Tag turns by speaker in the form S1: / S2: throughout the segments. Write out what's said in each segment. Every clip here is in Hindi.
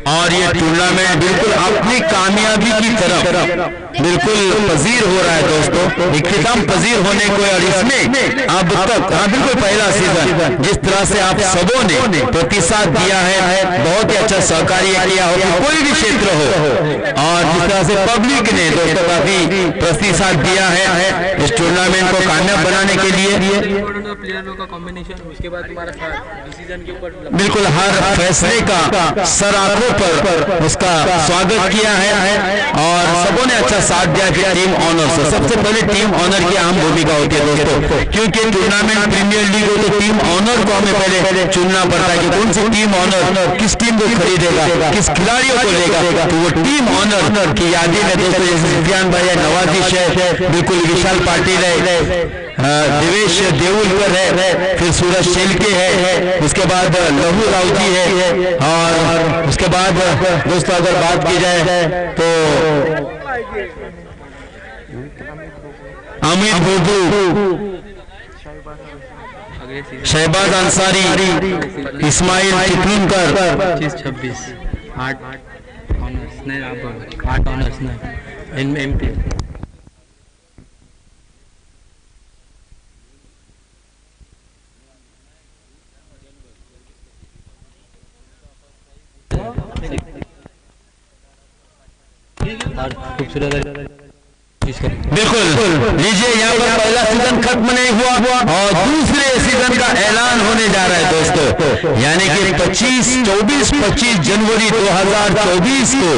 S1: और ये टूर्नामेंट बिल्कुल अपनी कामयाबी की तरफ बिल्कुल पजीर हो रहा है दोस्तों, इख्तिताम पजीर होने को। और इसमें अब तक बिल्कुल पहला सीजन जिस तरह से आप सबों ने प्रतिसाद दिया है, बहुत ही अच्छा सहकार्य किया हो, कोई भी क्षेत्र हो, और जिस तरह से पब्लिक ने दोस्तों काफी प्रतिसाद दिया है इस टूर्नामेंट को कामयाब बनाने के लिए।
S2: उसके बाद डिसीजन के ऊपर
S1: बिल्कुल हर फैसले का सर आंखों पर उसका स्वागत किया है और सबों ने अच्छा साथ दिया। फिर टीम ऑनर से सबसे पहले टीम ऑनर की अहम भूमिका होती है दोस्तों, क्योंकि टूर्नामेंट प्रीमियर लीग हो तो टीम ऑनर को हमें पहले चुनना पड़ता है कि कौन सी टीम ऑनर किस टीम को खरीदेगा, किस खिलाड़ियों को लेगा। तो वो टीम ऑनर की यादी में दोस्तों जैसे सुफियान भाई है, नवाजिश है, बिल्कुल विशाल पाटिल है, देवेश देउलकर है, फिर सूरज शेलके है, उसके बाद लहू राउजी है, और उसके बाद दोस्तों अगर बात की जाए तो अमित बुर्दू, शहबाज अंसारी, इस्माइल चिपलुनकर,
S2: 25-26 8 ऑनर्स ने 8 ऑनर्स ने एमपी। खूबसूरत
S1: बिल्कुल लीजिए, यहाँ पर पहला सीजन खत्म नहीं हुआ और दूसरे सीजन का ऐलान होने जा रहा है दोस्तों, यानी कि 25 जनवरी 2024 को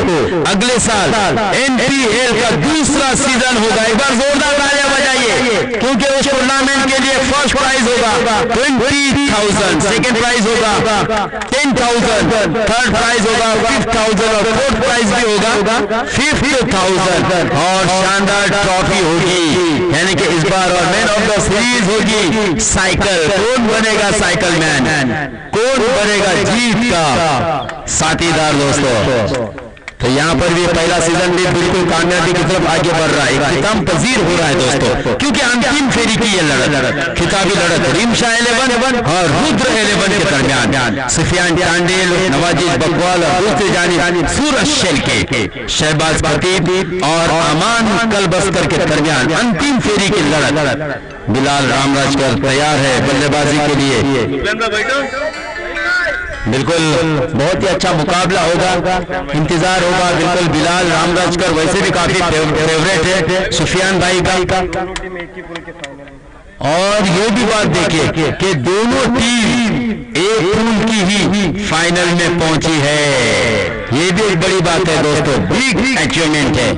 S1: अगले साल एनपीएल का दूसरा सीजन होगा। एक बार जोरदार तालियां बजाइए, क्योंकि उस टूर्नामेंट के लिए फर्स्ट प्राइज होगा 20,000, सेकेंड प्राइज होगा 10,000, थर्ड प्राइज होगा 5,000 और फोर्थ प्राइज भी होगा 50,000 और शानदार ट्रॉफी होगी। यानी कि इस बार और मैन ऑफ द सीरीज होगी साइकिल। कौन बनेगा साइकिल मैन, कौन बनेगा जीत का साथीदार दोस्तों। तो यहाँ पर भी पहला सीजन भी बिल्कुल कामयाबी की तरफ आगे बढ़ रहा है, इख्तिताम पजीर हो रहा है दोस्तों, क्योंकि अंतिम फेरी की ये लड़त, खिताबी लड़त रिमशा 11 और रुद्र 11 के दरमियान सुफियान चांडेल, नवाजिश बकवाल और दूसरी जानिब सूरज शेलके, शहबाज खतीब और अमान कलबस्कर के दरमियान अंतिम फेरी की लड़त। बिलाल रामराजकर तैयार है बल्लेबाजी के लिए। बिल्कुल बहुत ही अच्छा मुकाबला होगा, इंतजार होगा। बिल्कुल बिलाल रामराजकर वैसे भी काफी फेवरेट है सुफियान भाई का। और ये भी बात देखिए कि दोनों टीम एक पूल की ही फाइनल में पहुंची है, ये भी एक बड़ी बात है दोस्तों, बिग अचीवमेंट है।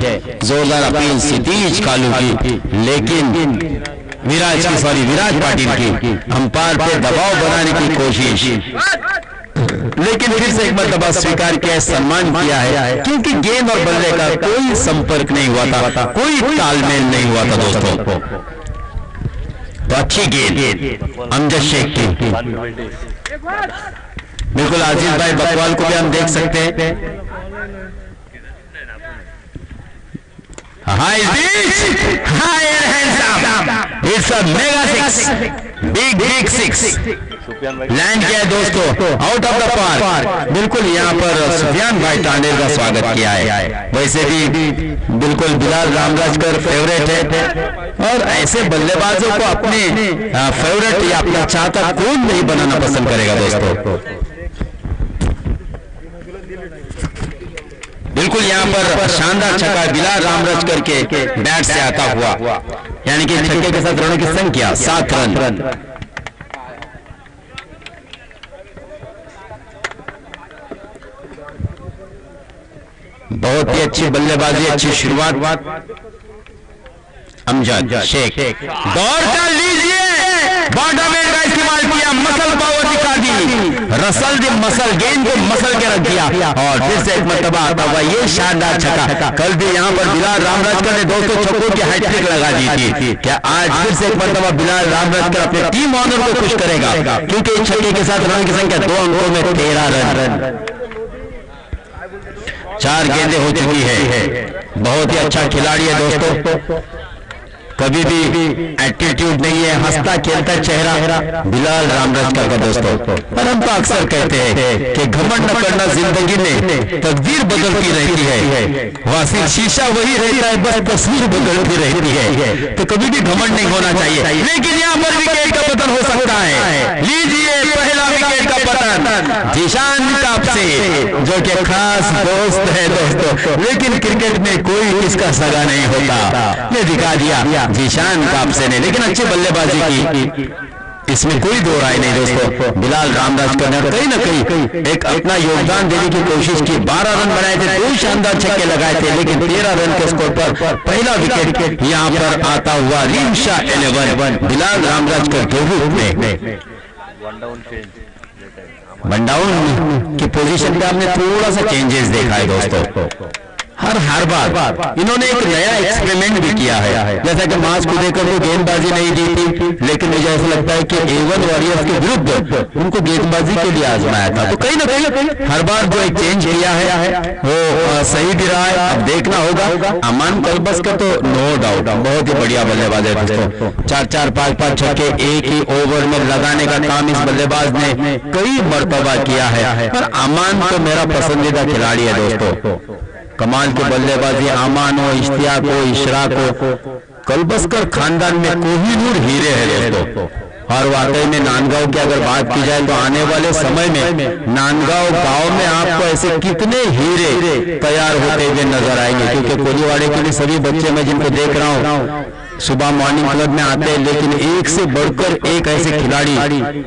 S1: जोरदार अपील सतीश कालू की, लेकिन विराज पाटिल की अंपायर पे दबाव बनाने की कोशिश, लेकिन फिर से एक मरतबा स्वीकार किया है, सम्मान किया है, क्योंकि गेंद और बल्ले का कोई संपर्क नहीं हुआ था, कोई तालमेल नहीं हुआ था दोस्तों। तो अच्छी गेंद अमजद शेख की, बिल्कुल आजिज भाई बकवाल को भी हम देख सकते हैं। High beach, high and handsome, it's a mega six, big six land किया है दोस्तों, आउट ऑफ द पार्क। बिल्कुल यहाँ पर सुफियान भाई टांडेल का स्वागत किया है। वैसे भी बिल्कुल बिलाल रामराजकर फेवरेट है, और ऐसे बल्लेबाजों को अपने फेवरेट या अपना चाहता कौन नहीं बनाना पसंद करेगा दोस्तों। बिल्कुल यहाँ पर शानदार छक्का बिलाल रामराजकर के बैट से आता हुआ, यानी कि छक्के के साथ रनों की संख्या 7 रन। बहुत ही अच्छी बल्लेबाजी, अच्छी शुरुआत। अमजद शेख दौड़ कर लीजिए, बॉटम एंड का इस्तेमाल किया, मसल पावर दिखा दी, रसल दी मसल, गेंद को मसल के रख दिया और फिर से एक मरतबा आता हुआ ये शानदार छक्का। कल भी यहाँ पर बिलाल रामराजकर ने 200 छक्कों की हैट्रिक लगा दी थी, क्या आज फिर से एक मरतबा बिलाल रामराजकर अपने टीम ऑनर को खुश करेगा, क्योंकि इस छक्के के साथ रन की संख्या 2 अंकों में 13 रन। 4 गेंदें हो चुकी है, बहुत ही अच्छा खिलाड़ी है दोस्तों। कभी भी एटीट्यूड नहीं है, हंसता खेलता चेहरा बिलाल रामराजकर का दोस्तों। और हम तो अक्सर कहते हैं कि घमंड न करना जिंदगी में तकदीर बदलती रहती है, वासिल शीशा वही रहता है, बस तस्वीर बदलती रहती है। तो कभी भी घमंड नहीं होना चाहिए। लेकिन यहाँ पर विकेट का पतन हो सकता है। लीजिए पहला विकेट का पतन जीशान कापसे, जो कि खास दोस्त है दोस्तों, लेकिन क्रिकेट में कोई इसका सगा नहीं होता। ये दिखा दिया जीशान कापसे ने, लेकिन अच्छी बल्लेबाजी की, इसमें कोई दो राय नहीं दोस्तों। बिलाल रामराजकर ने कहीं ना कहीं एक अपना योगदान देने की कोशिश की। 12 रन बनाए थे, 2 शानदार छक्के लगाए थे, लेकिन 13 रन के स्कोर पर पहला विकेट यहाँ पर आता हुआ रिमशा 11 बिलाल रामराजकर के रूप में। वन डाउन की पोजीशन पे आपने थोड़ा सा चेंजेस देखा है दोस्तों। हर बार इन्होंने एक नया एक्सपेरिमेंट भी किया है। जैसा कि मास को देखकर वो गेंदबाजी नहीं दी थी, लेकिन मुझे ऐसा लगता है कि A1 वॉरियर्स के विरुद्ध उनको गेंदबाजी के लिए आजमाया था। तो कहीं ना कहीं हर बार जो एक चेंज किया है वो सही भी रहा है। अब देखना होगा। अमान कलबस का तो नो डाउट बहुत ही बढ़िया बल्लेबाज है दोस्तों। 4-4, 5-5 छक्के एक ही ओवर में लगाने का काम इस बल्लेबाज ने कई मर्तबा किया है। और अमान तो मेरा पसंदीदा खिलाड़ी है दोस्तों। कमाल के बल्लेबाजी अमान हो, इश्तियाक हो, इशराक हो, कलबस्कर खानदान में कोहिनूर हीरे हैं दोस्तों। और वाकई में नांदगांव की अगर बात की जाए तो आने वाले समय में नांदगांव गांव में आपको ऐसे कितने हीरे तैयार होते हुए नजर आएंगे। क्योंकि कोलीवाड़े के लिए सभी बच्चे मैं जिनको देख रहा हूँ सुबह मॉर्निंग क्लब में आते हैं, लेकिन एक से बढ़कर एक ऐसे खिलाड़ी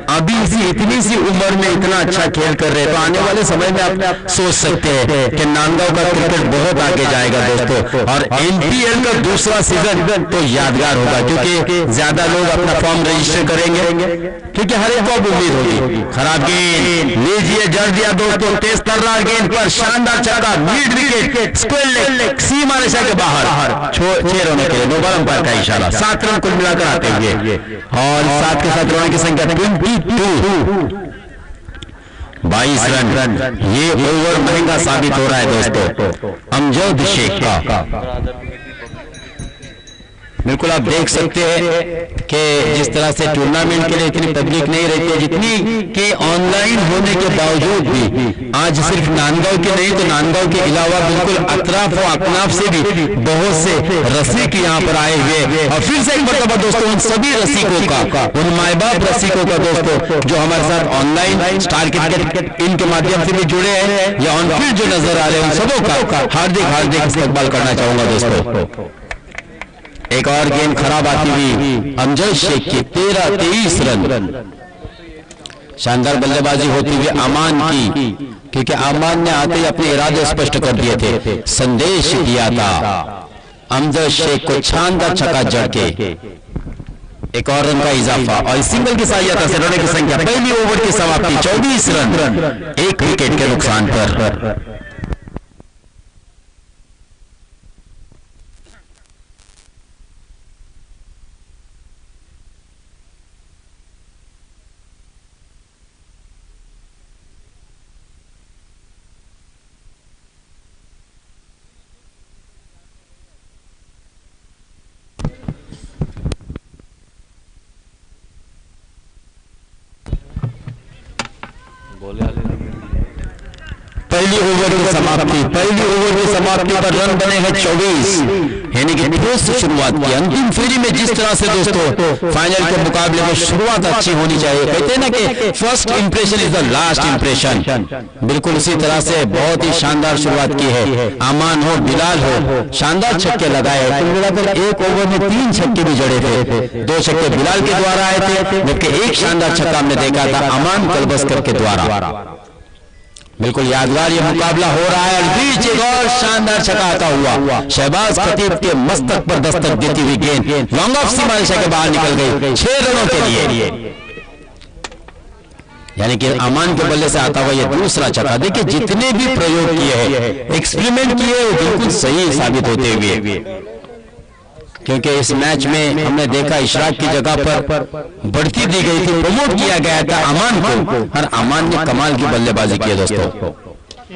S1: अभी इतनी सी उम्र में इतना अच्छा खेल कर रहे हैं। तो आने वाले समय में आप सोच सकते हैं कि नांदगांव का क्रिकेट बहुत आगे जाएगा दोस्तों। और NPL का दूसरा सीजन तो यादगार होगा, क्योंकि ज्यादा लोग अपना फॉर्म रजिस्टर करेंगे, क्योंकि हर एक को उम्मीद होगी। खराब गेंद लीजिए, जड़ दिया दोस्तों, तेज तर्रार गेंद पर शानदार छक्का, मिड विकेट, स्क्वायर लेग, सीमा रेखा के बाहर 6 रनों के लिए नो बॉल अंपायर का इशारा। 7 रन कुल मिलाकर आते हुए और 7 के साथ रनों की संख्या 22, 22 रन। ये ओवर महंगा साबित हो रहा है दोस्तों अमजद शेख का। बिल्कुल आप देख सकते हैं कि जिस तरह से टूर्नामेंट के लिए इतनी पब्लिक नहीं रहती है, जितनी कि ऑनलाइन होने के बावजूद भी आज सिर्फ नांदगांव के नहीं तो नांदगांव के अलावा बिल्कुल अतराफ और अकनाफ से भी बहुत से रसिक यहाँ पर आए हुए। और फिर से एक मरतबा दोस्तों उन सभी रसिकों का, उन माए बाप रसिकों का दोस्तों जो हमारे साथ ऑनलाइन स्टार क्रिकेट इनके माध्यम से भी जुड़े हैं या ऑन फील्ड जो नजर आ रहे हैं, उन सबों का हार्दिक इस्तकबाल करना चाहूंगा दोस्तों। एक और गेंद खराब आती हुई अमजद शेख की 23 रन। शानदार बल्लेबाजी होती हुई अमान की, क्योंकि अमान ने आते ही अपने इरादे स्पष्ट कर दिए थे, संदेश दिया था। अमजद शेख को शानदार छक्का जड़ के एक और रन का इजाफा और सिंगल की सहायता से रनों की संख्या पहली ओवर की समाप्ति 24 रन, 1 विकेट के नुकसान पर। पहली ओवर की समाप्ति पर रन बने हैं 24, यानी कि ठोस शुरुआत की। अंतिम फेरी में जिस तरह से दोस्तों फाइनल के मुकाबले में शुरुआत अच्छी होनी चाहिए, कहते हैं ना कि first impression is the last impression, बिल्कुल उसी तरह से बहुत ही शानदार शुरुआत की है। अमान हो, बिलाल हो, शानदार छक्के लगाए। कुल मिलाकर एक ओवर में 3 छक्के भी जड़े थे। 2 छक्के बिलाल के द्वारा आए थे, जबकि एक शानदार छक्का हमने देखा था अमान कलबस्कर के द्वारा। बिल्कुल यादगार ये मुकाबला हो रहा है। बीच एक और शानदार छक्का आता हुआ शहबाज खतीब के मस्तक पर दस्तक देती हुई गेंद लॉन्ग ऑफ सीमा रेखा के बाहर निकल गई 6 रनों के लिए, यानी कि अमान के बल्ले से आता हुआ ये दूसरा छक्का। देखिए जितने भी प्रयोग किए हैं, एक्सपेरिमेंट किए, वो बिल्कुल सही साबित होते हुए, क्योंकि इस मैच में हमने देखा इशराक की जगह पर बढ़ती दी गई थी, प्रमोट किया गया था अमान को, और अमान ने कमाल की बल्लेबाजी की है दोस्तों।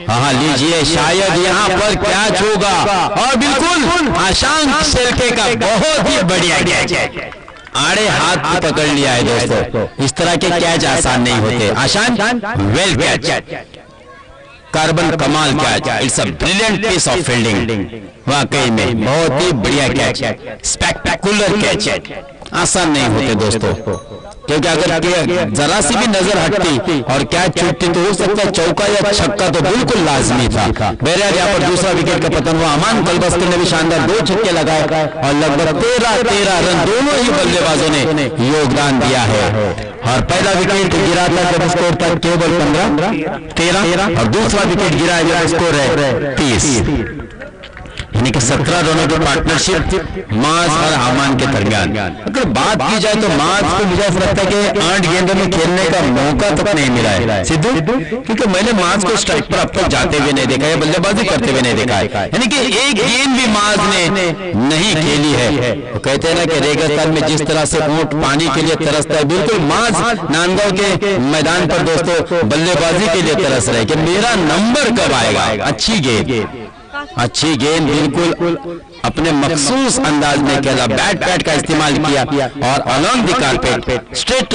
S1: हाँ लीजिए, शायद यहाँ पर कैच होगा और बिल्कुल आशांक शेल्के का बहुत ही बढ़िया कैच, आड़े हाथ में पकड़ लिया है दोस्तों। इस तरह के कैच आसान नहीं होते। आशांक वेल कैच, कार्बन कमाल catch, it's a brilliant piece of fielding, वाकई में बहुत ही बढ़िया कैच, स्पेक्टेकुलर कैच, आसान नहीं होते दोस्तों, क्योंकि अगर जरा सी भी नजर हटती और कैच छूटती तो हो सकता है चौका या छक्का तो बिल्कुल लाजमी था। बहरहाल यहाँ पर दूसरा विकेट का पतन हुआ। अमान कलबस्कर ने भी शानदार 2 छक्के लगाए और लगभग 13 रन दोनों ही बल्लेबाजों ने योगदान दिया है। और पहला विकेट गिरा था जब स्कोर था केवल 13 और दूसरा विकेट गिरा है जब स्कोर है 30, यानी कि 17 रनों की पार्टनरशिप माज और अमान के दरमियान। अगर बात की जाए तो माज को मुझे ऐसा लगता है कि 8 गेंदों में खेलने का मौका तक नहीं मिला है सिद्धू, क्योंकि मैंने माज को स्ट्राइक पर अब तक जाते हुए नहीं देखा है, बल्लेबाजी करते हुए नहीं देखा है, यानी कि एक गेंद भी माज ने नहीं खेली है। वो कहते हैं ना कि रेगिस्तान में जिस तरह से ऊंट पानी के लिए तरसता है, बिल्कुल माज नांदगांव के मैदान पर दोस्तों बल्लेबाजी के लिए तरस रहे कि मेरा नंबर कब आएगा। अच्छी गेंद बिल्कुल अपने मखसूस अंदाज में खेला, बैट का इस्तेमाल किया और along the carpet straight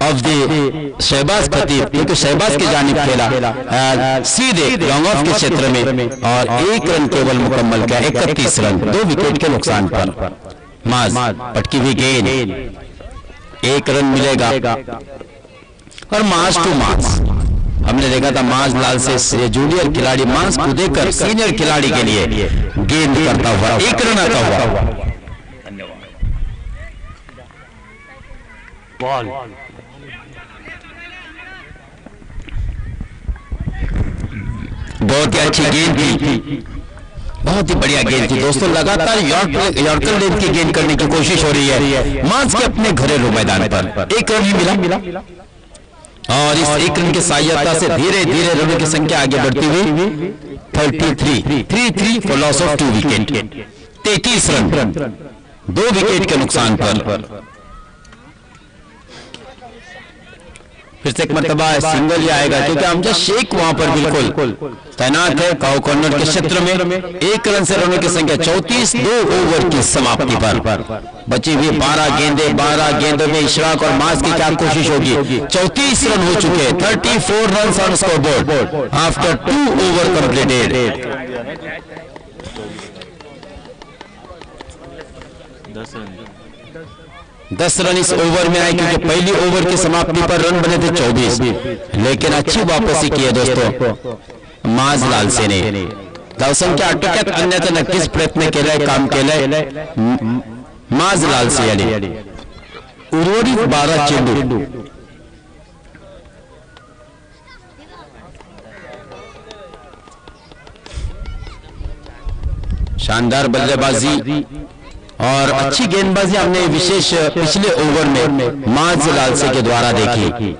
S1: off the Shahbaz Khateeb, क्योंकि शहबाज की जानिब खेला सीधे लॉन्ग ऑफ के क्षेत्र में और 1 रन केवल मुकम्मल किया, 31 रन 2 विकेट के नुकसान पर। माज पटकी हुई गेंद, 1 रन मिलेगा और माज टू माज। हमने देखा था माज लाल से जूनियर खिलाड़ी माज को देखकर सीनियर खिलाड़ी के लिए गेंद करता हुआ 1 रन आता हुआ। बॉल बहुत ही अच्छी गेंद थी, बहुत ही बढ़िया गेंद थी दोस्तों। लगातार यॉर्कर लेंथ की गेंद करने की कोशिश हो रही है माज के अपने घरेलू मैदान पर। 1 रन ही मिला और इस 1 रन की सहायता से धीरे धीरे रनों की संख्या आगे बढ़ती हुई 33 for loss of 2 wicket, 33 run 2 wicket के नुकसान पर। फिर से एक मरतबा सिंगल ही आएगा क्योंकि अमजद शेख वहां पर बिल्कुल तैनात है काउ कॉर्नर के क्षेत्र में। 1 रन से रनों की संख्या 34 2 ओवर की समाप्ति पर। बची हुई 12 गेंदों में इशराक और माज की क्या कोशिश होगी। 34 रन हो चुके, 34 run on scoreboard after 2 over completed. 10 run इस ओवर में आए क्योंकि पहली ओवर की समाप्ति पर रन बने थे 24, लेकिन अच्छी वापसी की है दोस्तों माज लाल से ने। धावसंख्या अटक्यात अन्यथा नक्कीच प्रयत्न केलाय, काम केलाय माज लाल से यानी उर्वरित 12 चेंडू। शानदार बल्लेबाजी और अच्छी गेंदबाजी हमने विशेष पिछले ओवर में माज लाल से के द्वारा देखी।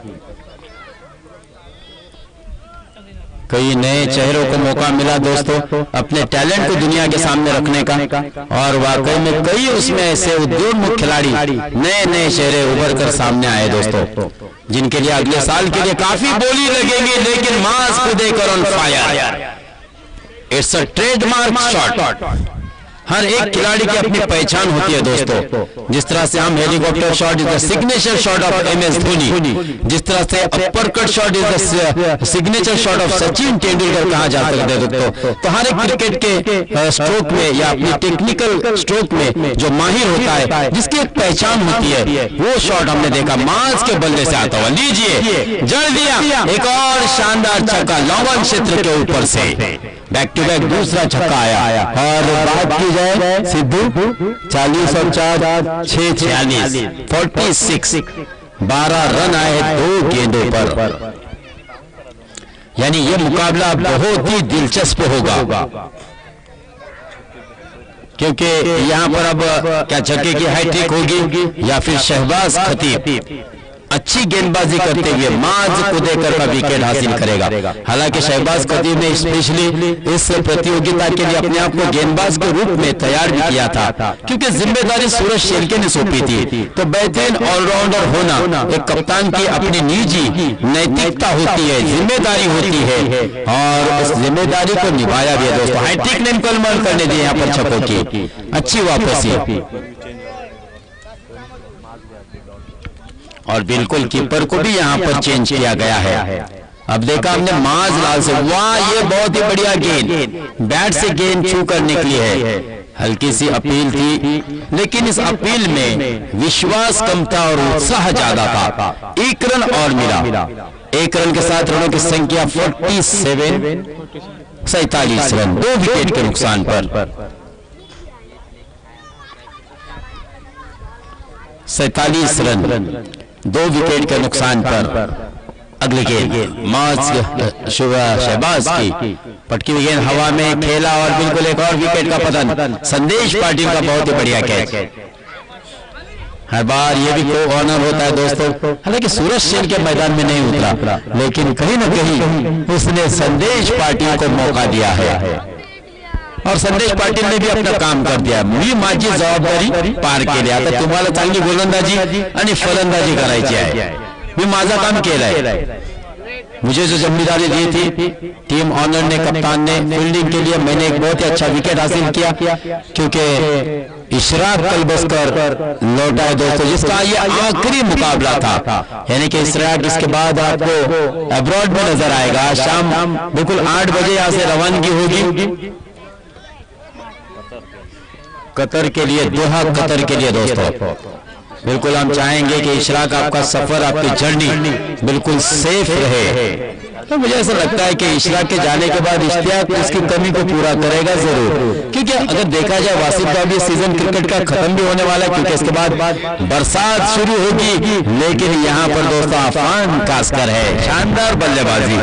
S1: कई नए चेहरों को मौका मिला दोस्तों अपने टैलेंट को दुनिया के सामने रखने का, और वाकई में कई उसमें ऐसे उद्योगमुख खिलाड़ी नए चेहरे उभर कर सामने आए दोस्तों, जिनके लिए अगले साल के लिए काफी बोली लगेगी। लेकिन माज को देकर on fire, it's a trademark shot. हर एक खिलाड़ी की अपनी पहचान होती है दोस्तों। जिस तरह से हम helicopter shot is the signature shot of MS Dhoni, जिस तरह से upper cut shot is the signature shot of Sachin Tendulkar कहा जाता है दोस्तों। तो हर एक क्रिकेट के स्ट्रोक में या अपनी टेक्निकल स्ट्रोक में जो माहिर होता है, जिसकी एक पहचान होती है, वो शॉट हमने देखा माज के बल्ले से आता हुआ। लीजिए जड़ दिया एक और शानदार छक्का लॉन्ग ऑन क्षेत्र के ऊपर से, बैक टू बैक दूसरा छक्का आया। और बात की जाए सिद्धू 40 और 4 6 46 46 12 रन आए 2 गेंदों पर, यानी ये मुकाबला बहुत ही दिलचस्प होगा क्योंकि यहां पर अब क्या छक्के की हैट्रिक होगी या फिर शहबाज खतीब अच्छी गेंदबाजी करते हुए माज कुदेकर का विकेट हासिल करेगा। हालांकि शहबाज कदीर ने स्पेशली इस प्रतियोगिता के लिए अपने आप को गेंदबाज के रूप में तैयार भी किया था, क्योंकि जिम्मेदारी सूरज शेलके ने सौंपी थी। तो बेहतरीन ऑलराउंडर होना एक कप्तान की अपनी निजी नैतिकता होती है, जिम्मेदारी होती है, और उस जिम्मेदारी को निभाया भी है दोस्तों। हाईटेक ने इनको अमल करने दिए यहाँ पर छक्कों की अच्छी वापसी, और बिल्कुल कीपर को भी यहाँ पर चेंज किया गया है। अब देखा हमने माज लाल से, वाह ये बहुत ही बढ़िया गेंद, बैट से गेंद छू कर निकली है। हल्की सी अपील थी, लेकिन इस अपील में विश्वास कम था और उत्साह ज्यादा था। 1 रन और मिला। 1 रन के साथ रनों की संख्या 47 रन, 2 विकेट के नुकसान पर। 47 रन 2 विकेट के नुकसान पर। अगली गेंद माज शहबाज की पटकी हुई गेंद हवा में खेला और बिल्कुल एक और विकेट का पतन। संदेश पाटिल का बहुत ही बढ़िया कैच। हर बार ये भी को ऑनर होता है दोस्तों। हालांकि सूरज शेल के मैदान में नहीं उतरा, लेकिन कहीं ना कहीं उसने संदेश पाटिल को मौका दिया है, और संदेश पाटिल ने भी अपना काम कर दिया। मी माझी जबाबदारी पार केली, आता तुम्हाला चांगली गोलंदाजी आणि फलंदाजी करायची आहे, मी माझा काम केलंय। मुझे जो जिम्मेदारी दी थी टीम ऑनर ने, कप्तान ने, फील्डिंग के लिए मैंने एक बहुत ही अच्छा विकेट हासिल किया, क्योंकि इशराक कलबस्कर लौटा है दोस्तों, जिसका ये आखिरी मुकाबला था। यानी कि इशराक इसके बाद आपको अब्रॉड में नजर आएगा। शाम बिल्कुल 8 बजे यहाँ से रवानगी होगी कतर के लिए, दोहा कतर के लिए दोस्तों। बिल्कुल हम चाहेंगे कि इशराक आपका सफर, आपकी जर्नी बिल्कुल सेफ रहे। तो मुझे ऐसा लगता है कि इशराक के जाने के बाद इश्तियाक उसकी कमी को पूरा करेगा जरूर, क्योंकि अगर देखा जाए वासिफ का भी सीजन क्रिकेट का खत्म भी होने वाला है, क्योंकि इसके बाद बरसात शुरू होगी। लेकिन यहाँ पर दोस्तों अफान कास्कर है, शानदार बल्लेबाजी,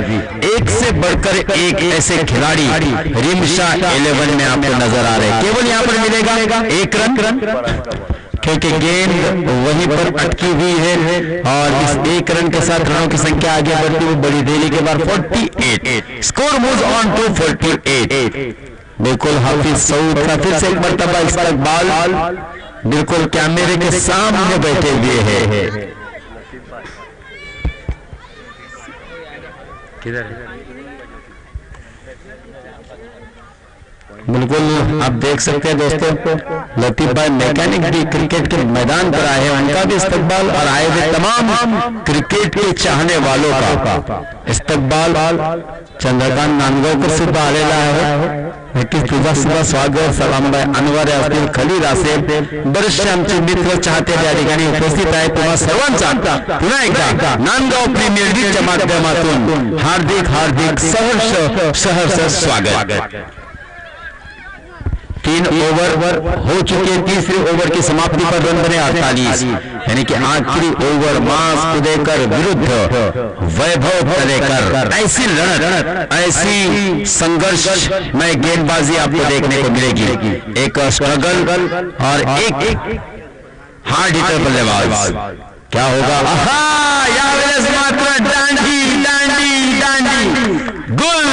S1: एक से बढ़कर एक ऐसे खिलाड़ी रिमशा 11 में आपको नजर आ रहे हैं। केवल यहाँ पर मिलेगा 1 रन, क्योंकि गेंद वहीं पर अटकी हुई है, और इस 1 रन के साथ रनों की संख्या आगे बढ़ती हुई बड़ी देरी के बाद 48, स्कोर मूव्स ऑन टू 48। बिल्कुल हाफिज सऊद का फिर से एक मर्तबा इस्तकबाल, बिल्कुल कैमरे के सामने बैठे हुए हैं। बिल्कुल आप देख सकते हैं दोस्तों, लतीफ भाई मैकेनिक भी क्रिकेट के मैदान पर आए हैं, उनका भी इस्तकबाल, और आए हुए तमाम क्रिकेट के चाहने वालों का इस्तकबाल। चंद्रकांत नांदगावकर सुद्धा आलेला आहे, की तुझा सुद्धा स्वागत। सलाम भाई अनवर असतील, खलील असेल, बरेचसे आमचे मित्र चाहते त्या ठिकाणी उपस्थित आहे। तुम्हा सर्वांचा पुन्हा एकदा नांदगाव प्रीमियर लीगच्या माध्यमातून हार्दिक सहर्ष स्वागत। 3 ओवर हो चुके हैं, तीसरी ओवर की समाप्ति पर रन बने 48, यानी कि आखिरी ओवर मास कुदेकर विरुद्ध वैभव तलेकर। ऐसी लड़त, ऐसी संघर्ष में गेंदबाजी आपको देखने को मिलेगी, एक स्ट्रगल और एक हार्ड हिटर बल्लेबाज। क्या होगा? यावेळेस मात्र दांडी दांडी दांडी गुल,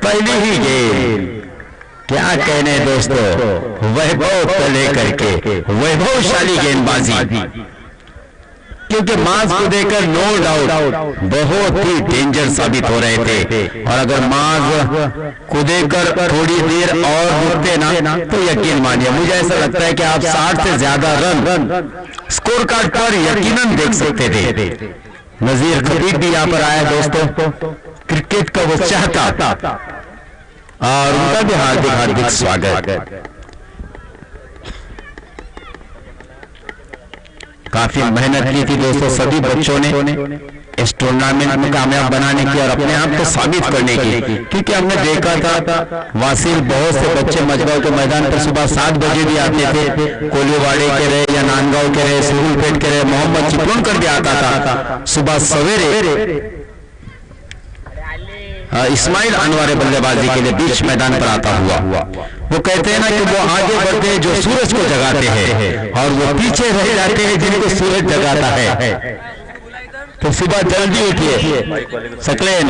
S1: पहली ही गेंद। क्या कहने दोस्तों, वैभव को लेकर के वैभवशाली गेंदबाजी, क्योंकि माज को देकर नो डाउट बहुत ही डेंजर साबित हो रहे थे, और अगर माज को देकर थोड़ी देर और रुकते ना तो यकीन मानिए, मुझे ऐसा लगता है कि आप 60 से ज्यादा रन स्कोर कार्ड पर यकीनन देख सकते थे। नजीर खतीब भी यहाँ पर आया दोस्तों, क्रिकेट का वो चाहता, और उनका भी हार्दिक स्वागत। काफी मेहनत की थी दोस्तों सभी बच्चों ने इस टूर्नामेंट में कामयाब बनाने की और अपने आप को साबित करने की, क्योंकि हमने देखा था वासिल बहुत से बच्चे मजगांव के मैदान पर सुबह 7 बजे भी आते थे, कोलीवाड़े के रहे या नांदगांव के रहे, सुहुलपेट के रहे, मोहम्मद चिपळूणकर भी आता था सुबह सवेरे। इस्माइल अनवारे बल्लेबाजी के लिए बीच मैदान पर आता हुआ। वो कहते हैं ना कि वो आगे बढ़ते हैं जो सूरज को जगाते हैं और वो पीछे रह जाते हैं जिनको सूरज जगाता है। तो सुबह जल्दी उठिए सकलेन,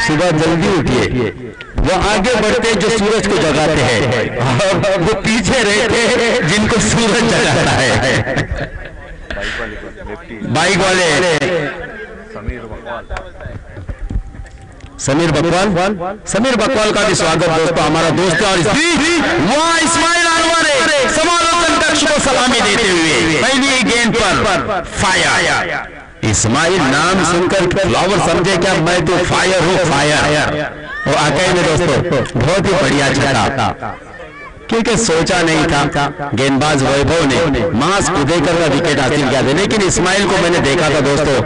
S1: सुबह जल्दी उठिए। वो आगे बढ़ते हैं जो सूरज को जगाते हैं और वो पीछे रहते हैं जिनको सूरज जगाता है। बाइक वाले समीर बकवाल का भी स्वागत दोस्तों, हमारा दोस्त। और वहाँ इस्माइल अनवारे समालोचन कक्ष को सलामी देते हुए पहली गेंद पर फायर। इस्माइल नाम सुनकर फ्लावर समझे क्या, मैं तो फायर हूँ, फायर। वो आके में दोस्तों बहुत ही बढ़िया छक्का, क्योंकि सोचा नहीं था गेंदबाज वैभव ने मास कुदेकर का विकेट हासिल किया था। लेकिन इस्माइल को मैंने देखा था दोस्तों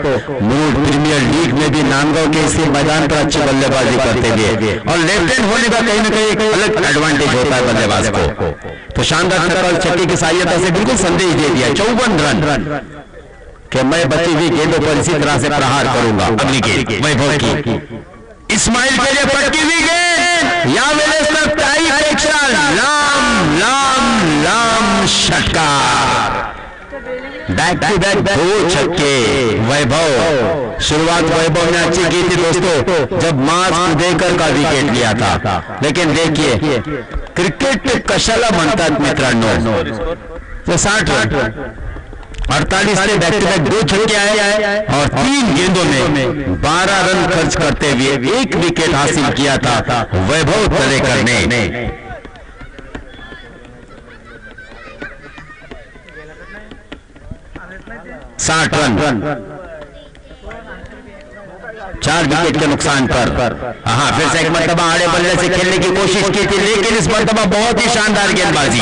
S1: मूड प्रीमियर लीग में भी नांदगांव के इसी मैदान पर अच्छी बल्लेबाजी करते हुए, और लेफ्ट हैंड होने का कहीं ना कहीं एक अलग एडवांटेज होता है बल्लेबाज को। तो शानदार छक्के की सहायता से बिल्कुल संदेश दे दिया 54 रन कि मैं बची हुई गेंदों पर इसी तरह से प्रहार करूंगा। अगली गेंद वैभव की, इस्माइल के लिए पटकी हुई गेंद, या लाम षटकार, बैक टू बैक 2 छक्के वैभव। शुरुआत वैभव ने अच्छी की थी दोस्तों जब मास देकर का विकेट लिया था। लेकिन देखिए क्रिकेट कशाला म्हणतात मित्रांनो, 60 रन 48 से बैक टू बैक 2 छक्के आए और 3 गेंदों में 12 रन खर्च करते हुए 1 विकेट हासिल किया था वैभव तलेकर ने। 60 रन 4 विकेट के नुकसान पर। हाँ, फिर से एक मरतबा आड़े बल्ले से खेलने की कोशिश की थी, लेकिन इस मरतबा बहुत ही शानदार गेंदबाजी,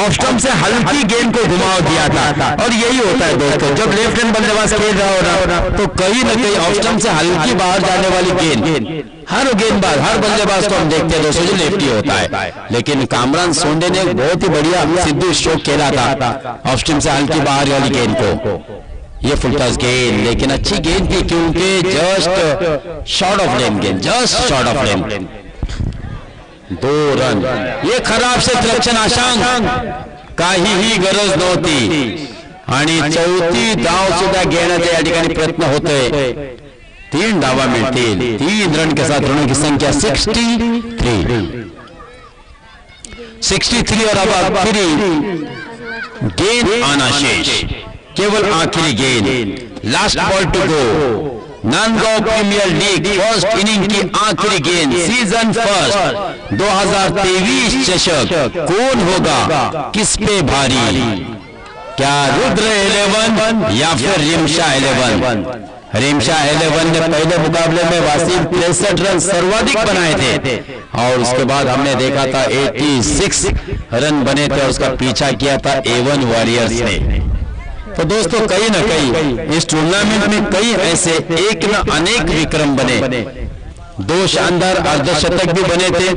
S1: ऑफ स्टंप से हल्की गेंद को घुमाव दिया था। और यही होता है दोस्तों, जब लेफ्ट हैंड बल्लेबाज खेल रहा हो ना तो कहीं ना कहीं ऑफ स्टंप से हल्की बाहर जाने वाली गेंद हर गेंदबाज हर बल्लेबाज को हम देखते हैं दोस्तों जो लेफ्टी होता है। लेकिन कामरान सोंडे ने बहुत ही बढ़िया सिद्धू स्ट्रोक खेला था ऑफ स्टंप से हल्की बाहर वाली गेंद को। ये फुल टॉस गेंद, लेकिन अच्छी गेंद थी क्योंकि जस्ट शॉर्ट ऑफ लेन गेंद, just short of lane. 2 run, ये खराब क्षेत्ररक्षण आशांक काही गरज नव्हती आणि 4थी धाव सुद्धा घेण्याचा या ठिकाणी प्रयत्न होतोय। 3 धावा मिळतील, 3 रन के साथ रनों की संख्या 63 और अब आखिरी गेंद आना शेष, केवल आखिरी गेंद, last ball to go. Nandgaon premier league first inning की आखिरी गेंद, सीजन फर्स्ट 2023 चषक कौन होगा किस पे भारी, क्या रुद्र 11 या फिर रिमशा 11। रिमशा 11 ने पहले मुकाबले में वासीम 63 रन सर्वाधिक बनाए थे और उसके बाद हमने देखा था 86 रन बने थे और उसका पीछा किया था A1 वॉरियर्स ने। तो दोस्तों कहीं ना कहीं इस टूर्नामेंट में कई ऐसे एक न अनेक विक्रम बने, 2 शानदार अर्धशतक भी बने थे।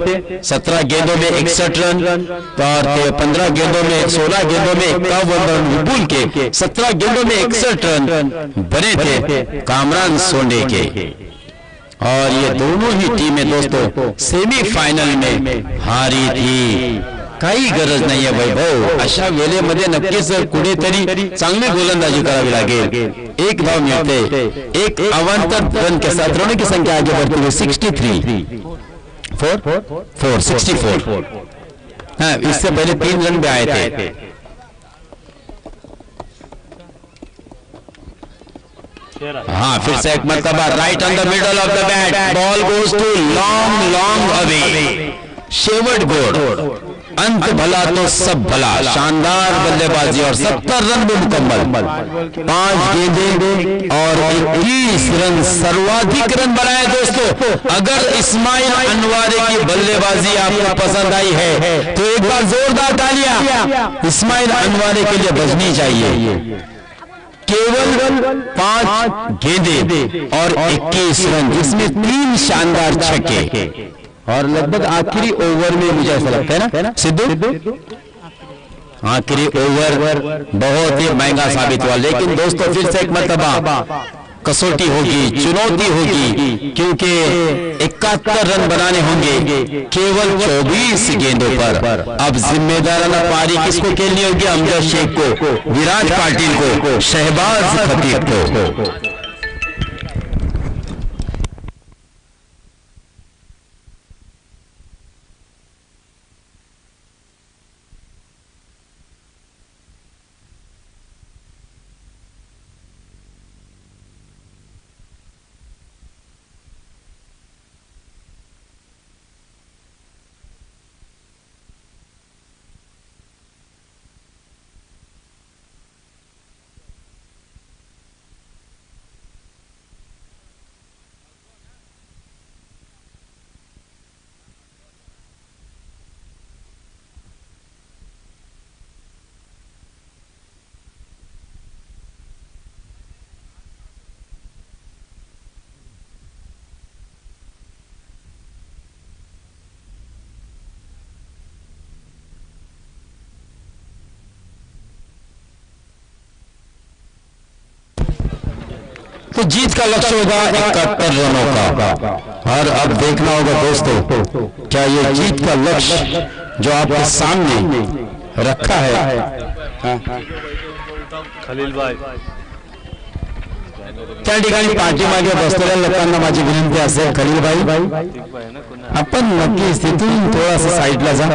S1: 17 गेंदों में 61 रन और 15 गेंदों में 16 गेंदों में 51 रन विपुल के 17 गेंदों में 61 रन बने थे कामरान सोंडे के। और ये दोनों ही टीमें दोस्तों सेमीफायनल में हारी थी। काही गरज नाहीये वैभव, अशा वेळेमध्ये नक्कीच कुठेतरी चांगली गोलंदाजी करावी लागेल। 1 धाव मिळते, 1 अवांतर रन के साथ रनों की संख्या आगे बढ़ती है 64। हाँ, इससे पहले 3 रन भी आए थे। हाँ, फिर से एक मरतबा right on the middle of the bat, ball goes to long away, शेवट गोड, अंत भला तो सब भला। शानदार बल्लेबाजी और 70 रन भी मुकम्मल, 5 गेंदें और 21 रन, सर्वाधिक रन बनाए दोस्तों। अगर इस्माइल अनवारे की बल्लेबाजी आपको पसंद आई है तो एक बार जोरदार तालियां इस्माइल अनवारे के लिए बजनी चाहिए। केवल 5 गेंदें और 21 रन, जिसमें 3 शानदार छक्के और लगभग आखिरी ओवर में मुझे ऐसा लगता है ना सिद्धू, आखिरी ओवर बहुत ही महंगा साबित हुआ। लेकिन दोस्तों फिर से एक मरतबा कसौटी होगी, चुनौती होगी, क्योंकि 71 रन बनाने होंगे केवल 24 गेंदों पर। अब जिम्मेदाराना पारी किसको खेलनी होगी? अमजद शेख को, विराट पाटिल को, शहबाज खतीब को। तो जीत का लक्ष्य होगा 71 रनों का। और अब देखना होगा दोस्तों, क्या ये जीत का लक्ष्य जो आपके सामने रखा है
S3: खलील भाई
S1: त्या ठिकाणी पाठीमागे बसलेल्या लोकांना माझी विनंती असेल, खलील भाई आपण नक्की तिथून थोडासा साईडला जा।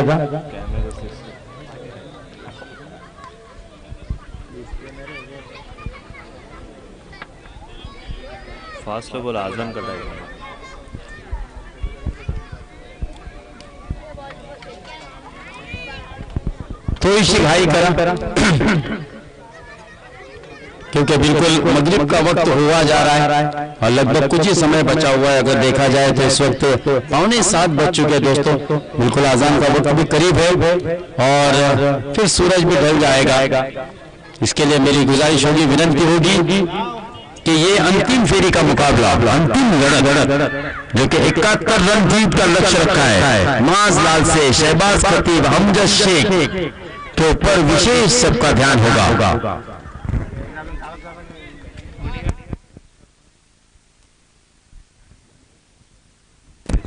S3: फास्ट बॉल आजम का टाइम
S1: थोड़ी घाई करा क्योंकि बिल्कुल मगरिब का वक्त हुआ जा रहा है और लगभग कुछ ही समय बचा हुआ है। अगर देखा जाए तो इस वक्त 6:45 बज चुके हैं दोस्तों, बिल्कुल आजान का वक्त भी करीब है और फिर सूरज भी ढल जाएगा। इसके लिए मेरी गुजारिश होगी, विनंती होगी कि ये अंतिम फेरी का मुकाबला, अंतिम लड़त जो कि 71 रन जीत का लक्ष्य रखा है, माज लाल से शहबाज खतीब, अमजद शेख के ऊपर विशेष सबका ध्यान होगा।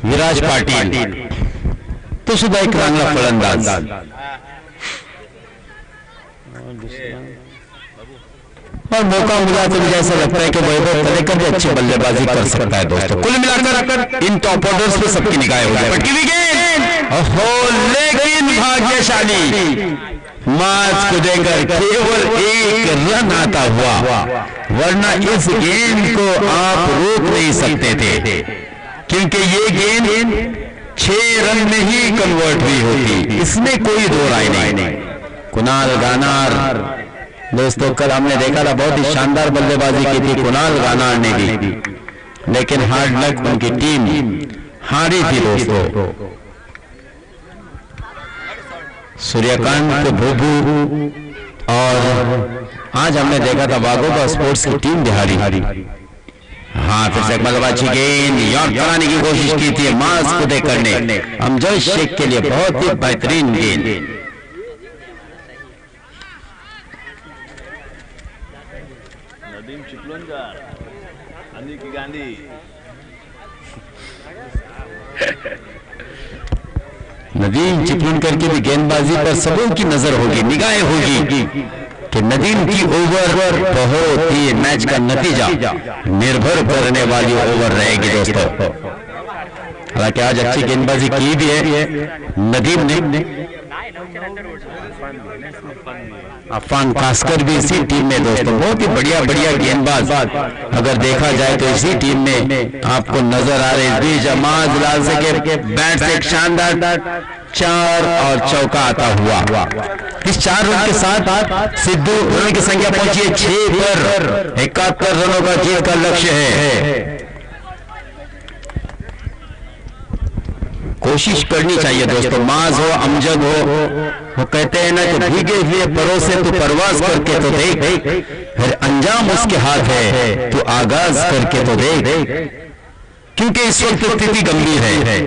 S1: विराज पाटिल तो सुद्धा एक चांगला फलंदाज, और मौका मिला तो मुझे ऐसा लगता है कि वैभव तलेकर भी अच्छी बल्लेबाजी कर सकता है दोस्तों। कुल मिलाकर इन टॉप ऑर्डर्स पे सबकी निगाहें हो गई। पटकी विकेट, लेकिन भाग्यशाली माज को देकर केवल एक रन आता हुआ, वरना इस गेंद को आप रोक नहीं सकते थे, क्योंकि ये गेंद 6 रन में ही कन्वर्ट हुई होती, इसमें कोई दो राय नहीं। कुणाल गानार दोस्तों, कल हमने देखा था बहुत ही शानदार बल्लेबाजी की थी कुणाल गानार ने भी, लेकिन हार्ड लक उनकी टीम हारी थी दोस्तों। सूर्यकांत भूभू और आज हमने देखा था वाघोबा स्पोर्ट्स की टीम भी हारी। हाँ, फिर से बल्लेबाजी गेंद यॉर्क कराने की कोशिश की थी मास को देकर ने, अमजद शेख के लिए बहुत ही बेहतरीन गेंद।
S3: नदीम चिपलूणकर, गांधी की गांधी।
S1: नदीम चिपलूणकर की भी गेंदबाजी पर सबों की नजर होगी, निगाहें होगी कि नदीम की ओवर बहुत ही मैच का नतीजा निर्भर करने वाली ओवर रहेगी दोस्तों। हालांकि आज अच्छी गेंदबाजी की भी है नदीम ने, अफान कास्कर भी इसी टीम में दोस्तों, बहुत ही बढ़िया गेंदबाज अगर देखा जाए तो इसी टीम में आपको नजर आ रहे हैं। बीच अमाज लाल से के बैट से एक शानदार 4 और चौका आता हुआ। इस 4 रन के साथ सिद्धू रन की संख्या पहुंची है 6 पर। 71 रनों का जीत का लक्ष्य है। कोशिश करनी चाहिए दोस्तों, माज हो अमजद हो, वो कहते हैं ना कि भीगे हुए परों से तू परवाज करके तो देख, फिर अंजाम उसके हाथ है, तू आगाज करके तो देख, क्योंकि इस वक्त स्थिति गंभीर है।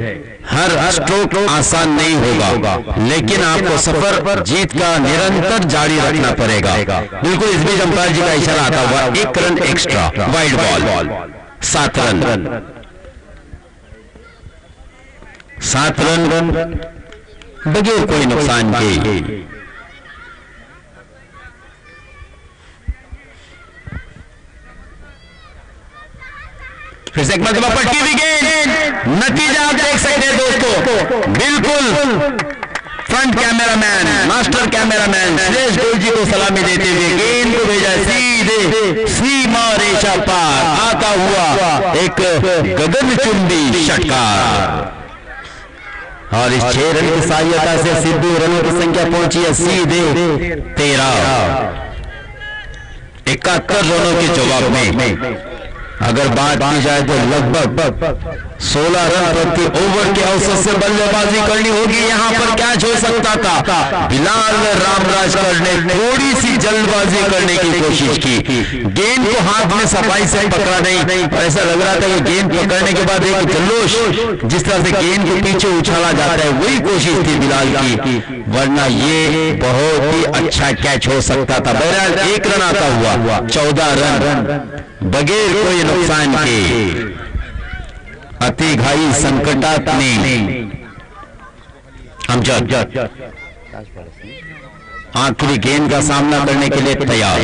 S1: हर स्ट्रोक आसान नहीं होगा, लेकिन आपको सफर जीत का निरंतर जारी रखना पड़ेगा। बिल्कुल इस बीच अंपायर जी का इशारा आता हुआ 1 run extra, wide ball, 7 run, 7 run बगैर कोई नुकसान के। फिर से एक मरतबा पटकी हुई गेंद, नतीजा आप देख सकते हैं दोस्तों। बिल्कुल front cameraman, master cameraman Suresh Goyal ji को सलामी देते हुए गेंद को भेजा सीधे सीमा रेखा पार, आता हुआ एक गगनचुंबी षटकार। और इस 6 रन की सहायता से सिद्धू रनों की संख्या पहुंची है सीधे 13। 71 रनों के जवाब में अगर बात की जाए तो लगभग 16 रन प्रति ओवर के औसत से बल्लेबाजी करनी होगी। यहां पर कैच हो सकता था, बिलाल रामराज ने थोड़ी सी जल्दबाजी करने की कोशिश की, गेंद को हाथ में सफाई से पकड़ा नहीं। ऐसा लग रहा था कि गेंद पकड़ने के बाद एक जल्लोश जिस तरह से गेंद को पीछे उछाला जाता है, वही कोशिश थी बिलाल की, वरना ये बहुत ही अच्छा कैच हो सकता था। बहरहाल 1 रन आता हुआ 14 रन बगैर कोई नुकसान के। अति घाई संकटाग्नि अमजद आखिरी गेंद का सामना करने के लिए तैयार।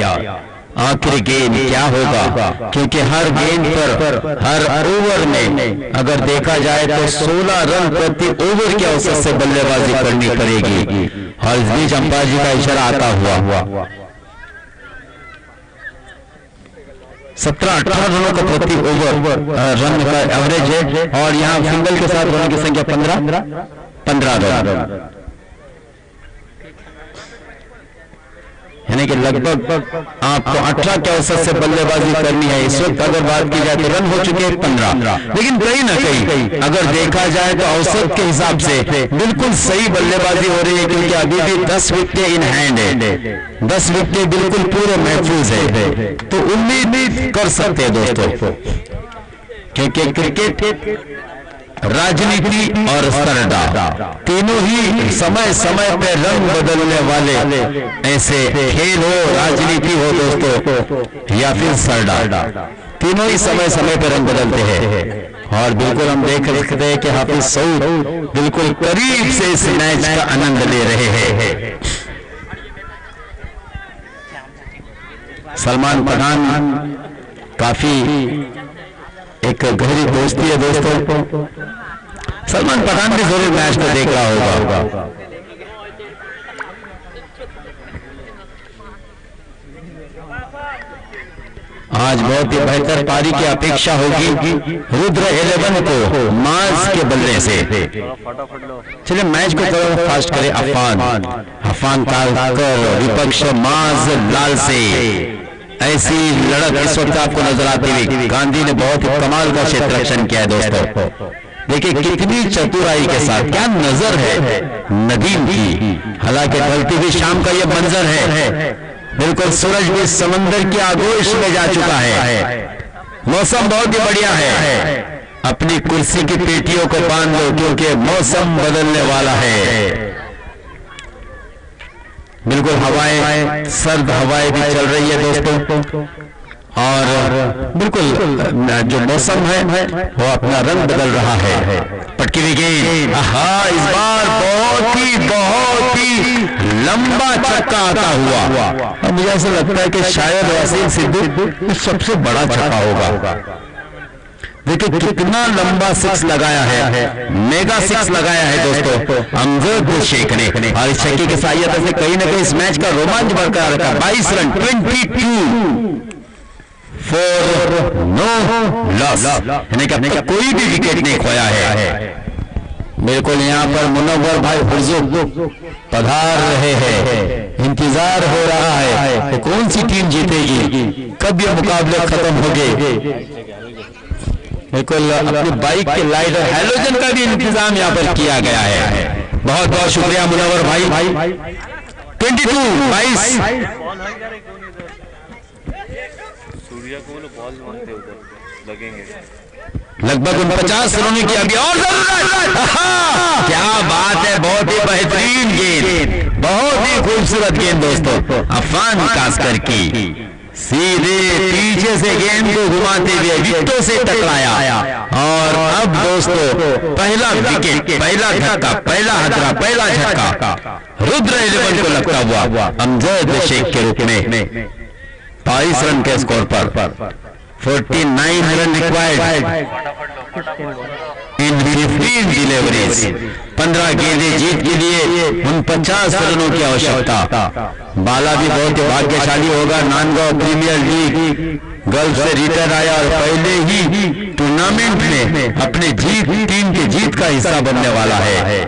S1: आखिरी गेंद क्या होगा, क्योंकि हर गेंद पर हर ओवर में अगर देखा जाए तो 16 रन प्रति ओवर के औसत से बल्लेबाजी करनी पड़ेगी। और इस बीच अंपायर जी का इशारा आता हुआ 17-18 रनों का प्रति ओवर रन का एवरेज है, और यहाँ सिंगल के साथ रनों की संख्या 15 रन, यानी कि लगभग आपको 18 के औसत से बल्लेबाजी करनी है। इस वक्त अगर बात की जाए तो रन हो चुके हैं 15, लेकिन कहीं ना कहीं अगर देखा जाए तो औसत के हिसाब से बिल्कुल सही बल्लेबाजी हो रही है, क्योंकि अभी भी 10 विकेटें इन हैंड है, 10 विकेटें बिल्कुल पूरे महफूज है। तो उम्मीद कर सकते हैं दोस्तों, क्योंकि क्रिकेट, राजनीति और सरदा तीनों ही समय समय पर रंग बदलने वाले ऐसे खेल हो, राजनीति हो दोस्तों या फिर सरदा, तीनों ही समय समय पर रंग बदलते हैं। और बिल्कुल हम देख सकते हैं कि हाफिज सऊद बिल्कुल करीब से इस मैच का आनंद ले रहे हैं। सलमान पठान काफी एक गहरी दोस्ती है दोस्तों। सलमान पठान भी जरूर मैच को देख रहा होगा। आज बहुत ही बेहतर पारी की अपेक्षा होगी रुद्र 11 को माज के बल्ले से। चलिए मैच को थोड़ा फास्ट करें। अफान तालकर विपक्ष माज लाल से। ऐसी लड़त इस वक्त आपको नजर आती हुई। गांधी ने बहुत कमाल का क्षेत्र रक्षण किया है दोस्तों। देखिए कितनी चतुराई के साथ, क्या नजर है नदीम की। हालांकि ढलती हुई शाम का यह मंजर है, बिल्कुल सूरज भी समंदर की आगोश में जा चुका है। मौसम बहुत ही बढ़िया है। अपनी कुर्सी की पेटियों को बांध लो, क्योंकि मौसम बदलने वाला है। बिल्कुल हवाएं, सर्द हवाएं भी चल रही है दोस्तों, और बिल्कुल जो मौसम है वो अपना रंग बदल रहा है। पटकी हुई गेंद, इस बार बहुत ही लंबा छक्का आता हुआ। अब मुझे ऐसा लगता है कि शायद वसीम सिद्धू सबसे बड़ा छक्का होगा। देखिए कितना लंबा 6 लगाया है, मेगा 6 लगाया है दोस्तों अमजद शेख ने। और इस छक्के की सहायता से कहीं ना कहीं इस मैच का रोमांच बरकरार रखा। 22 रन 22 फॉर नो लॉस, यानी कि कोई भी विकेट नहीं खोया है। बिल्कुल यहाँ पर मुनव्वर भाई हुजूर पधार रहे हैं। इंतजार हो रहा है कि कौन सी टीम जीतेगी, कब ये मुकाबले खत्म होंगे। बिल्कुल अपनी बाइक के लाइट और हैलोजन का भी इंतजाम यहाँ पर किया गया है। बहुत बहुत शुक्रिया मुनव्वर भाई। 22
S3: सूर्या को बॉल मारते उधर लगेंगे।
S1: लगभग 49 रनों की अभी और जरूरत। क्या बात है, बहुत ही बेहतरीन गेंद, बहुत ही खूबसूरत गेंद दोस्तों अफान कास्कर की। सीधे पीछे से गेंद को घुमाते हुए विकेटों से टकराया और अब दोस्तों पहला विकेट, पहला धक्का, पहला हथरा, पहला झटका रुद्र 11 को लगता हुआ अमजद शेख के रूप में 22 रन के स्कोर पर 49 रन रिक्वायर्ड इन 15 डिलीवरीज। 15 गेंदें जीत के लिए 49 रनों की आवश्यकता। बाला भी बहुत ही भाग्यशाली होगा, नांदगांव प्रीमियर लीग गल्फ से रिटायर आया और पहले ही टूर्नामेंट में अपने टीम के जीत का हिस्सा बनने वाला है।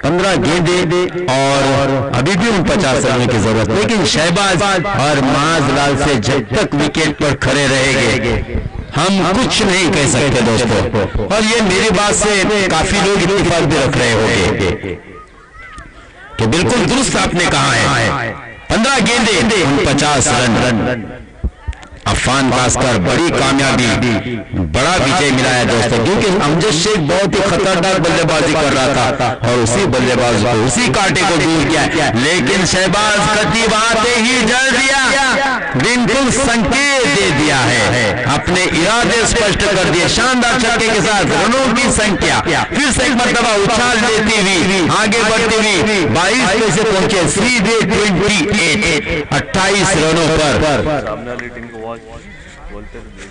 S1: 15 गेंदें और अभी भी 49 रनों की जरूरत, लेकिन शहबाज और माजलाल से जब तक विकेट पर खड़े रहेंगे हम कुछ नहीं कह सकते दोस्तों। और ये मेरी बात से काफी लोग इत्तेफाक भी रख रहे होंगे कि बिल्कुल दुरुस्त आपने कहा है। 15 गेंदें 49 रन। अफान कास्कर बड़ी कामयाबी, बड़ा विजय मिला है दोस्तों, क्योंकि अमजद शेख बहुत ही खतरनाक बल्लेबाजी कर रहा था और उसी बल्लेबाज को, उसी कांटे को दूर किया, लेकिन शहबाज खतीब आते ही जड़ दिया, बिल्कुल संकेत दे दिया है, अपने इरादे स्पष्ट कर दिए। शानदार छक्के के साथ रनों की संख्या फिर से एक मरतबा उछाल देती हुई आगे बढ़ती हुई 22 पे से पहुंचे सीधे 28 रनों पर।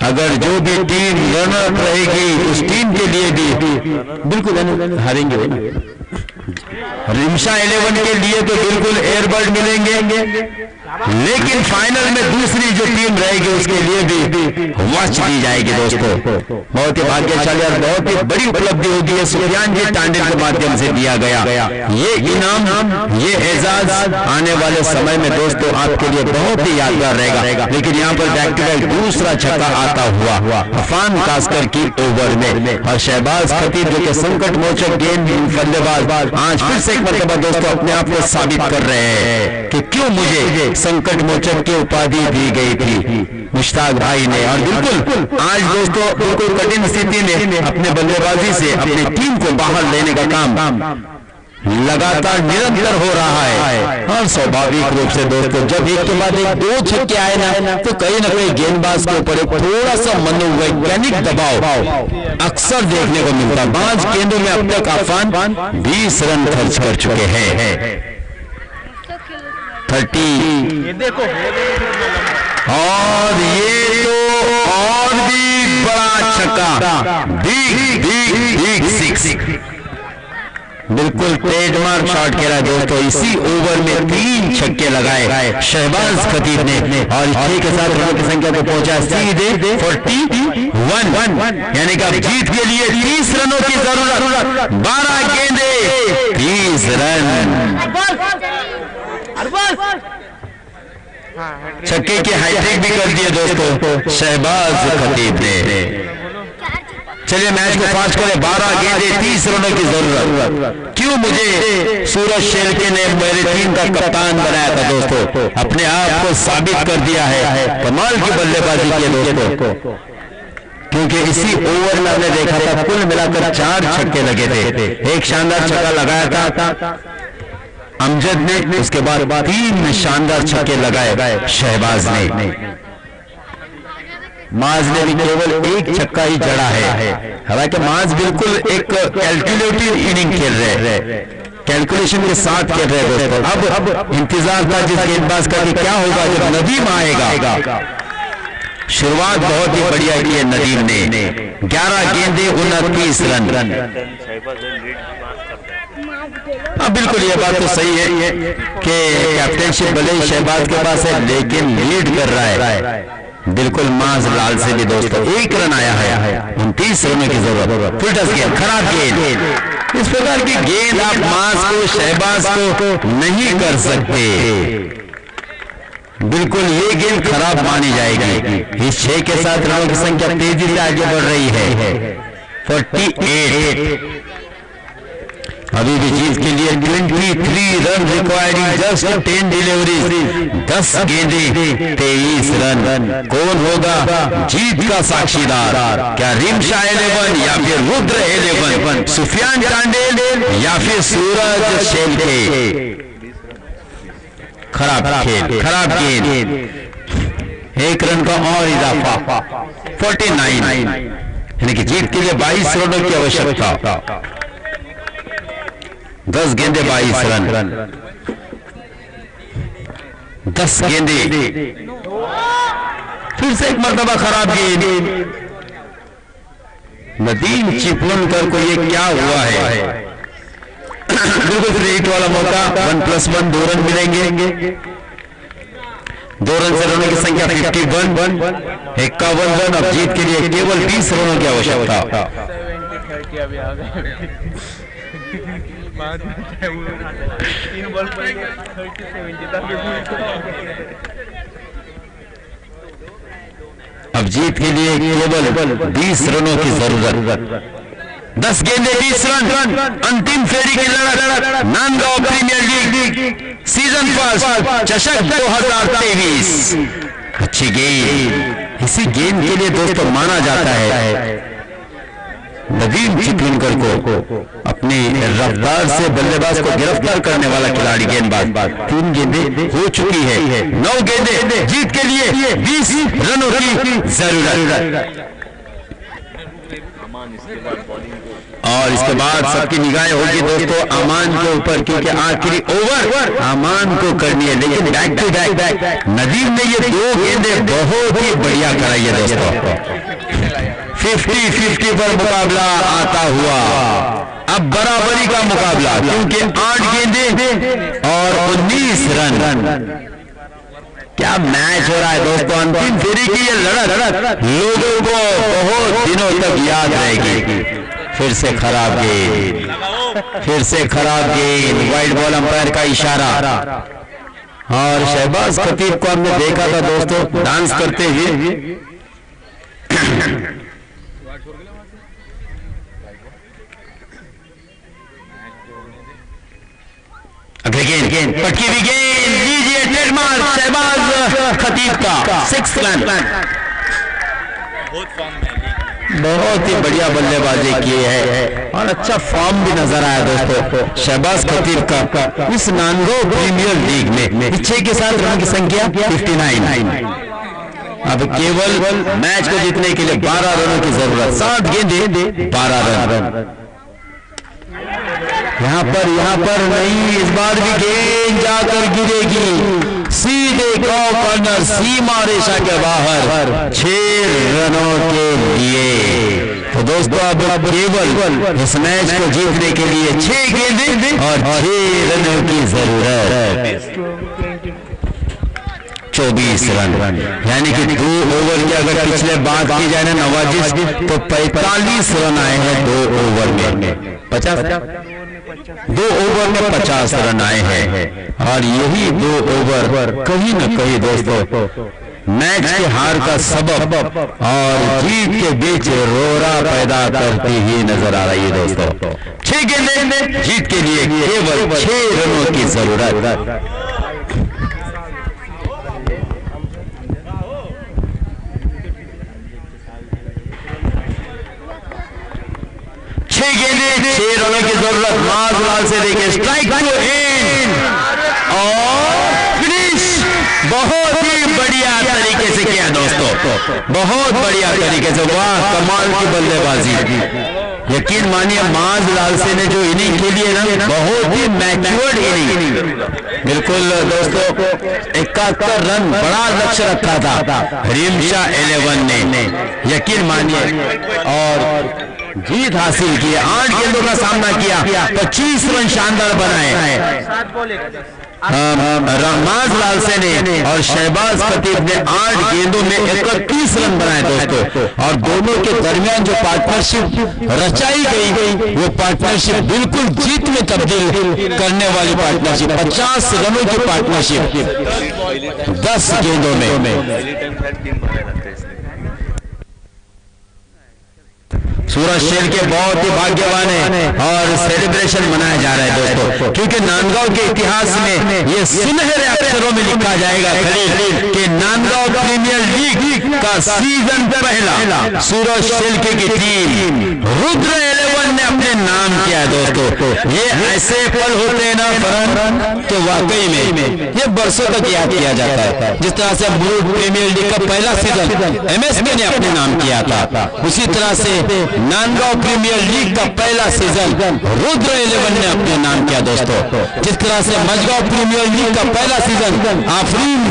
S1: अगर जो भी टीम रनर रहेगी उस टीम के लिए भी बिल्कुल हारेंगे। रिमशा 11 के लिए तो बिल्कुल एयरबर्ड मिलेंगे, लेकिन फाइनल में दूसरी जो टीम रहेगी उसके लिए भी वॉच दी जाएगी दोस्तों। बहुत ही भाग्यशाली और बहुत ही बड़ी उपलब्धि होगी, ये सुफियान जी टांडे के माध्यम से दिया गया ये इनाम, ये एजाज आने वाले समय में दोस्तों आपके लिए बहुत ही यादगार रहेगा। लेकिन यहाँ पर बैक टू बैक दूसरा छक्का आता हुआ अफान कास्कर की ओवर में, और शहबाज खतीब जो कि संकट मोचक गेंद बल्लेबाज आज फिर से एक मरतबा दोस्तों अपने आप को साबित कर रहे हैं कि क्यों मुझे संकट मोचक की उपाधि दी गई थी मुश्ताक भाई ने। और बिल्कुल आज दोस्तों बिल्कुल कठिन स्थिति में अपने बल्लेबाजी से अपनी टीम को बाहर लेने का काम लगातार निरंतर हो रहा है। और स्वाभाविक रूप से दोस्तों जब एक के बाद एक 2 छक्के आए ना, तो कहीं ना कहीं गेंदबाज के ऊपर एक थोड़ा सा मनोवैज्ञानिक दबाव अक्सर देखने को मिलता है। 5 गेंदों में अब तक अफान 20 रन खर्च कर चुके हैं। 30
S2: देखो
S1: और ये तो और भी बड़ा छक्का, बिग 6, बिल्कुल ट्रेडमार्क शॉट खेला दोस्तों। इसी ओवर में 3 छक्के लगाए शहबाज खतीब ने और 6 के साथ रनों की संख्या को पहुंचा सीधे 41, यानी कि अब जीत के लिए 30 रनों की जरूरत। 12 गेंदे 30 रन। छक्के की हैट्रिक भी कर दिए दोस्तों शहबाज खतीब ने। चलिए मैच को फास्ट करें। 12 गेंदें 30 रनों की जरूरत। क्यों मुझे सूरज शेलके ने मेरी टीम का कप्तान बनाया था दोस्तों, अपने आप को साबित कर दिया है, कमाल की बल्लेबाजी की दोस्तों। क्योंकि इसी ओवर में हमने देखा था कुल मिलाकर 4 छक्के लगे थे। एक शानदार छक्का लगाया था अमजद ने, उसके बाद 3 शानदार छक्के लगाए शहबाज ने। माज ने भी केवल 1 छक्का ही जड़ा है। हालांकि माज बिल्कुल एक कैलकुलेटिव इनिंग खेल रहे हैं, कैलकुलेशन के साथ खेल रहे दोस्तों। अब इंतजार था जिस गेंदबाज का कि क्या होगा जब नदीम आएगा। शुरुआत बहुत ही बढ़िया की है नदीम ने। 11 गेंदें 29 रन। अब बिल्कुल ये बात तो सही है कि कैप्टनशिप भले ही शहबाज के पास है, लेकिन लीड कर रहा है बिल्कुल माज लाल से भी दोस्तों। 1 रन आया है, 29 रनों की जरूरत। फिल्टर्स गेंद, खराब गेंद। इस प्रकार की गेंद आप माज को शहबाज को नहीं कर सकते। बिल्कुल ये गेंद खराब मानी जाएगी। इस 6 के साथ रनों की संख्या तेजी से आगे बढ़ रही है 48। अभी भी जीत के लिए 23 रन रिक्वायर्ड, जस्ट 10 डिलीवरी, 10 गेंदे 23 रन। कौन होगा जीत का साक्षीदार? क्या रिमशा 11 या फिर रुद्र 11, सुफियान टांडेल या फिर सूरज शेल्के? खराब खेल, खराब गेंद, 1 रन का और इजाफा, 49, यानी कि जीत के लिए 22 रनों की आवश्यकता। 10 गेंदे 22 रन, 10 गेंदे, फिर से एक मर्तबा खराब गेंद। नदीम चिपलुनकर को ये क्या हुआ है? बिल्कुल फ्री हिट वाला मौका, 1+1, 2 रन मिलेंगे। 2 रन से रनों की संख्या 51, 51 रन। अब जीत के लिए केवल 20 रनों की आवश्यकता। अब जीत के लिए केवल 20 रनों की जरूरत। 10 गेंदे 20 रन, अंतिम फेरी की लड़त, Nandgaon premier league season first चषक 2023। अच्छी गेंद, इसी गेंद के लिए दोस्तों माना जाता है नदीम चिपलुनकर को अपनी रफ्तार से बल्लेबाज को गिरफ्तार करने वाला खिलाड़ी गेंदबाज। 3 गेंदें हो चुकी है, 9 गेंदें, जीत के लिए 20 रनों की जरूरत। और इसके बाद सबकी निगाहें होगी दोस्तों अमान के ऊपर, क्योंकि आखिरी ओवर अमान को करनी है। लेकिन बैक टू बैक नदीम ने ये 2 गेंदें बहुत ही बढ़िया कराई है दोस्तों। 50-50 पर मुकाबला आता हुआ, अब बराबरी का मुकाबला, क्योंकि 8 गेंदें और 19 रन। क्या मैच हो रहा है दोस्तों? अंतिम फेरी की ये लड़त लोगों को बहुत दिनों तक याद रहेगी। फिर से खराब गेंद, फिर से खराब गेंद, वाइड बॉल अंपायर का इशारा। और शहबाज खतीब को हमने देखा था दोस्तों डांस करते हुए। अगली गेंद, पटकी हुई गेंद, लीजिए ट्रेडमार्क शहबाज खतीब का 6 रन। बहुत ही बढ़िया बल्लेबाजी की है और अच्छा फॉर्म भी नजर आया दोस्तों शहबाज खतीब का इस नांदगांव प्रीमियर लीग में। 6 के साथ रन की संख्या 59। अब केवल मैच को जीतने के लिए 12 रनों की जरूरत। 7 गेंदें 12 रन। यहाँ पर नहीं, इस बार भी गेंद जाकर गिरेगी सीधे कॉर्नर, सीमा रेखा के बाहर, 6 रनों के लिए। तो दोस्तों अब केवल इस मैच को जीतने के लिए 6 गेंदें और 6 रनों की जरूरत। 24 रन, यानी कि 2 ओवर की अगर पिछले बात की जाए ना नवाजिश, तो 45 रन आए हैं 2 ओवर में। 2 ओवर में 50 रन आए हैं। और यही 2 ओवर कहीं न कहीं दोस्तों मैच के हार का सबब और जीत के बीच रोरा पैदा करती ही नजर आ रही है दोस्तों। 6 गेंदें, जीत के लिए केवल 6 रनों की जरूरत। 6 गेंदें 6 रनों की जरूरत। माजलाल से देखिए स्ट्राइक टू एंड और फिनिश। बहुत ही बढ़िया तरीके से किया दोस्तों, बहुत बढ़िया तरीके से। वाह, कमाल की बल्लेबाजी। यकीन मानिए माजलाल से ने जो इनिंग खेली है ना, बहुत ही मैच्योर्ड इनिंग। बिल्कुल दोस्तों 71 रन बड़ा लक्ष्य रखा था रिमशा 11 ने, यकीन मानिए, और जीत हासिल की। 8 गेंदों का सामना किया, 25 रन शानदार बनाए माजलाल से ने, और शहबाज खतीब ने 8 गेंदों में 31 रन बनाए दोस्तों। और दोनों के दरमियान जो पार्टनरशिप रचाई गई वो पार्टनरशिप बिल्कुल जीत में तब्दील करने वाली पार्टनरशिप। 50 रनों की पार्टनरशिप 10 गेंदों में। सूरज शेल के बहुत ही भाग्यवान है और सेलिब्रेशन मनाया जा रहा है दोस्तों, क्योंकि नांदगांव के इतिहास में ये सुनहरे अक्षरों में लिखा जाएगा खलील कि नांदगांव प्रीमियर लीग का सीजन पहला सूरज शेल की टीम रुद्र 11 ने अपने नाम किया दोस्तों। ये ऐसे पल होते हैं ना फरहान, तो वाकई में ये बरसों तक याद किया जाता है। जिस तरह से मुल्क प्रीमियर लीग का पहला सीजन एमएसके ने अपने नाम किया था, उसी तरह से नांदगांव प्रीमियर लीग का पहला सीजन रुद्र 11 ने अपने नाम किया दोस्तों। जिस तरह से मझगांव प्रीमियर लीग का पहला सीजन आफरीन